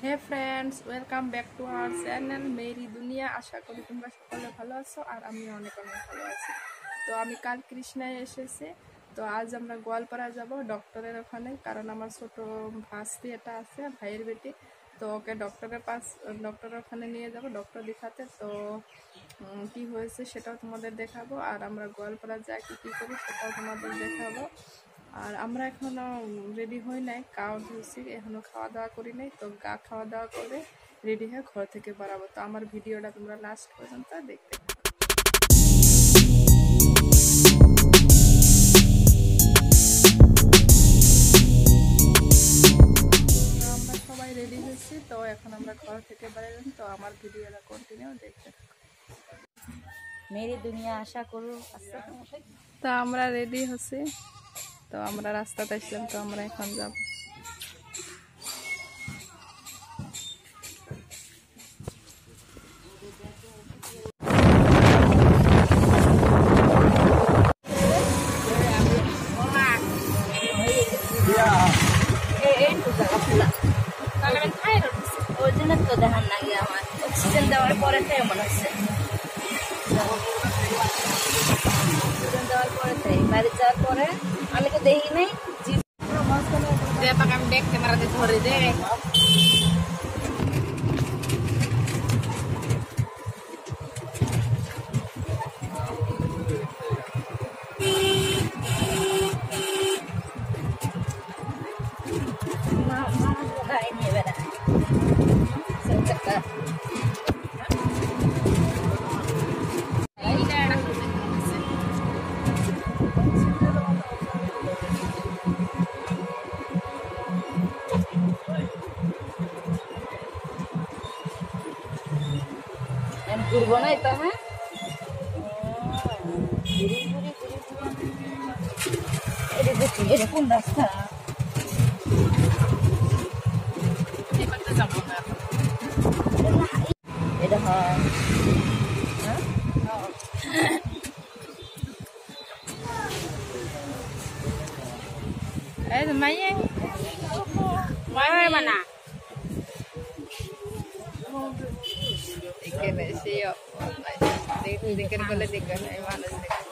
Hey friends, welcome back to our channel Meri Duniya. আশা করি তোমরা সকলে ভালো আছো আর আমি অনেক অনেক ভালো আছি। তো আমি কাল কৃষ্ণায় এসেছি। তো আজ আমরা গোয়ালপাড়া যাব ডক্টরের ওখানে, কারণ আমার ছোট ভাস্তি এটা আছে, ভাইয়ের বেটি। তো ওকে ডক্টরের ওখানে নিয়ে যাব ডক্টর দেখাতে। তো কি হয়েছে সেটাও তোমাদের দেখাবো, আর আমরা গোয়ালপাড়া যাই কি কী করি সেটাও তোমাদের দেখাবো। আর আমরা এখনো রেডি হই নাই, কাউ ধুছি, এখনো খাওয়া দাওয়া করি নাই। তো খাওয়া দাওয়া করে রেডি হয়ে ঘর থেকে বাড়াবো। তো আমার ভিডিওটা তোমরা লাস্ট পর্যন্ত দেখতে থাকো। তো আমরা সবাই রেডি হয়েছি, তো এখন আমরা ঘর থেকে বেরোলাম। তো আমার ভিডিওটা কন্টিনিউ দেখতে থাকো। মেরি দুনিয়া আশা করো। তো আমরা রেডি হচ্ছি, তো আমরা রাস্তাতে আসলাম। তো আমরা এখন যাব। ওই জন্য তো দেখার নাকি আমার অক্সিজেন দেওয়ার পরে তাই মনে হচ্ছে, অক্সিজেন দেওয়ার পরে তাই বাড়ি যাওয়ার পরে আমি তো দেখি নাই। আমি ব্যাক ক্যামেরাতে ধরে দে। ঘুরবো না এটা। হ্যাঁ, এটা দেখি এটা কোন রাস্তা। এটা হয় এই মাইয়ে mana? এখানে সিও দেখেন বলে দেখেন এই মানুষ দেখেন।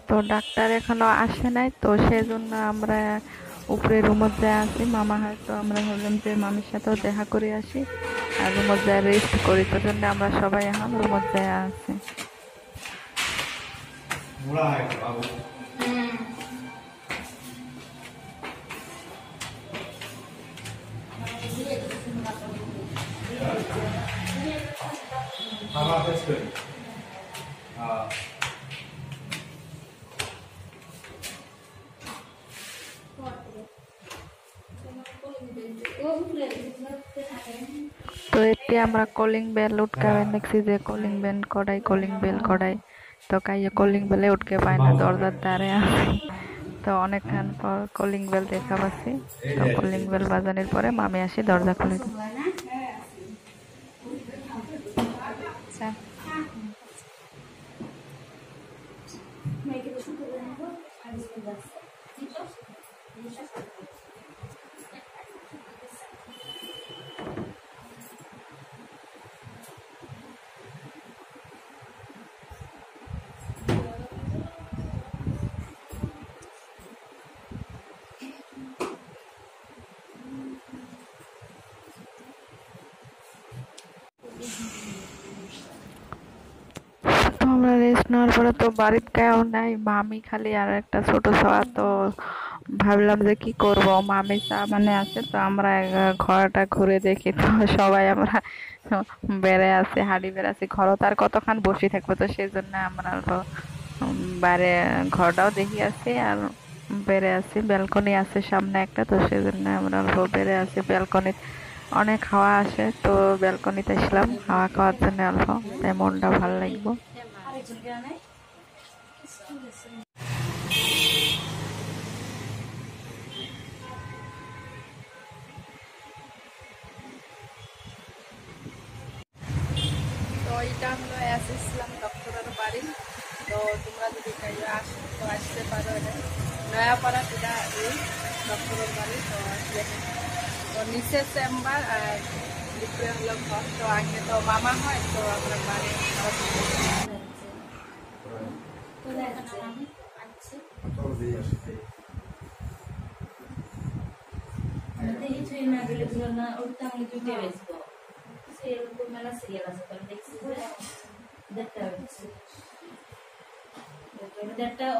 তো ডাক্তার এখনো আসে নাই, তো সেজন্য আমরা উপরে রুমত যায় আছি। মামা হয়তো আমরা ভাবলাম যে মামির সাথেও দেখা করে আসি আর রুমত যায় রেস্ট করি। তো জন্য আমরা সবাই এখন রুমত যায় আছি। তো এতে আমরা কলিং বেল উঠকাবেন দেখছি যে কলিং বেল কড়াই। তো কাইয়ে কলিং বেলে উঠকে পায় না, দরজার দ্বারে আছে। তো অনেকক্ষণ পর কলিং বেল দেখা পাচ্ছি। তো কলিং বেল বাজানোর পরে মামি আসি দরজা খুলে দিই। তো আমরা রেস্ট নেওয়ার পরে তো বাড়িতে কেউ নাই, মামি খালি আর একটা ছোট ছোয়া। তো ভাবলাম যে কি করব, মামি চা মানে আছে। তো আমরা ঘরটা ঘুরে দেখি, তো সবাই আমরা বেড়ে আছি, হাঁড়ি বেড়ে আছি। ঘরও তার কতক্ষণ বসে থাকবো, তো সেই জন্য আমরা বাইরে ঘরটাও দেখি আছি আর বেড়ে আছি, ব্যালকনি আছে সামনে একটা, তো সেই জন্য আমরা অল্প বেড়ে আছি। ব্যালকনি অনেক হাওয়া আসে, তো ব্যালকনিতে আসলাম হাওয়া খাওয়ার জন্য অল্প, তাই মনটা ভালো লাগবো। তো এটা হলো এস ইসলাম ডক্টরের বাড়ি। তো তোমরা যদি কেউ আসো তো আসতে পারো, এটা নয়াপাড়া যেটা এই ডক্টরের বাড়ি। তো আসলে তো নিচে চেম্বার আর উপরে হলো ঘর। তো আগে তো মামা হয়, তো আমরা বাড়ি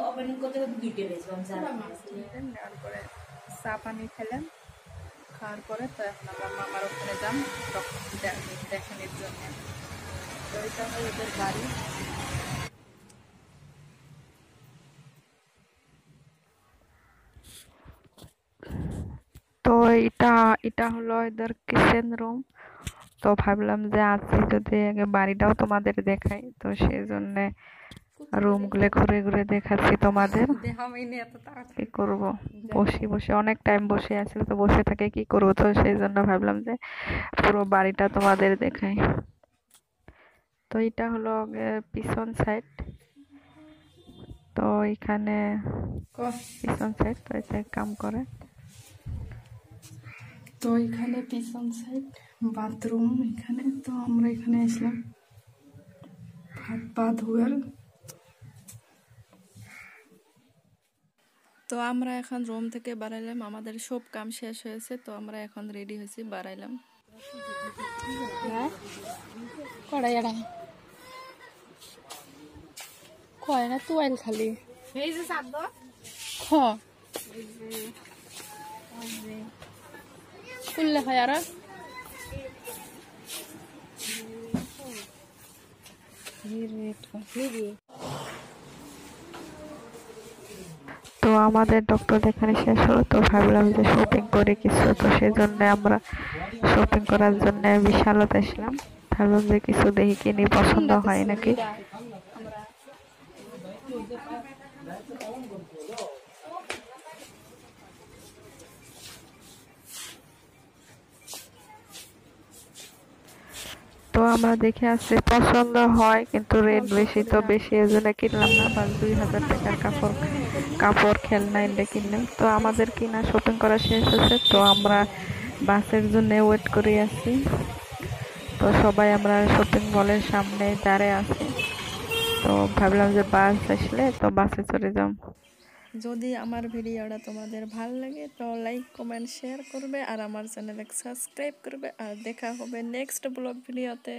ওপেনিং করতে করতে দুইটা বেজবে আমি জানি। নেওয়ার পরে চা পানি খেলাম। খাওয়ার পরে তো এখন আবার মামার ওখানে যাম ডক্টর দেখানোর জন্য। তো এটা হলো ওদের বাড়ি। তো এটা এটা হলো এদের কিচেন রুম। তো ভাবলাম যে আজকে যদি আগে বাড়িটাও তোমাদের দেখাই, তো সেই জন্য রুম গুলো ঘুরে ঘুরে দেখাচ্ছি তোমাদের। কি করব, বসে বসে অনেক টাইম বসে আছি, তো বসে থাকে কি করব, তো সেই জন্য ভাবলাম যে পুরো বাড়িটা তোমাদের দেখাই। তো এটা হলো পিছন সাইড। তো এখানে পিছন সাইড, তো এটা কাম করে। তো এখানে পিছন সাইড বাথরুম এখানে। তো আমরা এখানে আসলাম হাত পা ধোয়ার। তো আমরা এখন রুম থেকে বাড়াইলাম, আমাদের সব কাম শেষ হয়েছে। তো আমরা এখন রেডি হয়েছি, বাড়াইলাম। কড়াইয়াটা কয় না তুয়াইল খালি এই যে সাদ্দ খ খুললে হয় আর তো আমাদের ডক্টর দেখানো শেষ হলো, তো ভাবলাম যে শপিং করে কিছু, তো সেই জন্য আমরা শপিং করার জন্য বিশালতে আসলাম। ভাবলাম যে কিছু দেখি কিনি, পছন্দ হয় নাকি। তো আমরা দেখে আসছি, পছন্দ হয় কিন্তু রেট বেশি, তো বেশি এই জন্য কিনলাম না। বা 2000 টাকার কাপড় খেলনা এলে কিনলাম। তো আমাদের কিনা শপিং করা শেষ হয়েছে, তো আমরা বাসের জন্য ওয়েট করে আছি। তো সবাই আমরা শপিং মলের সামনে দাঁড়িয়ে আছি। তো ভাবলাম যে বাস আসলে তো বাসে চলে যাব। যদি আমার ভিডিওটা তোমাদের ভালো লাগে তো লাইক কমেন্ট শেয়ার করবে আর আমার চ্যানেলকে সাবস্ক্রাইব করবে। আর দেখা হবে নেক্সট ব্লগ ভিডিওতে।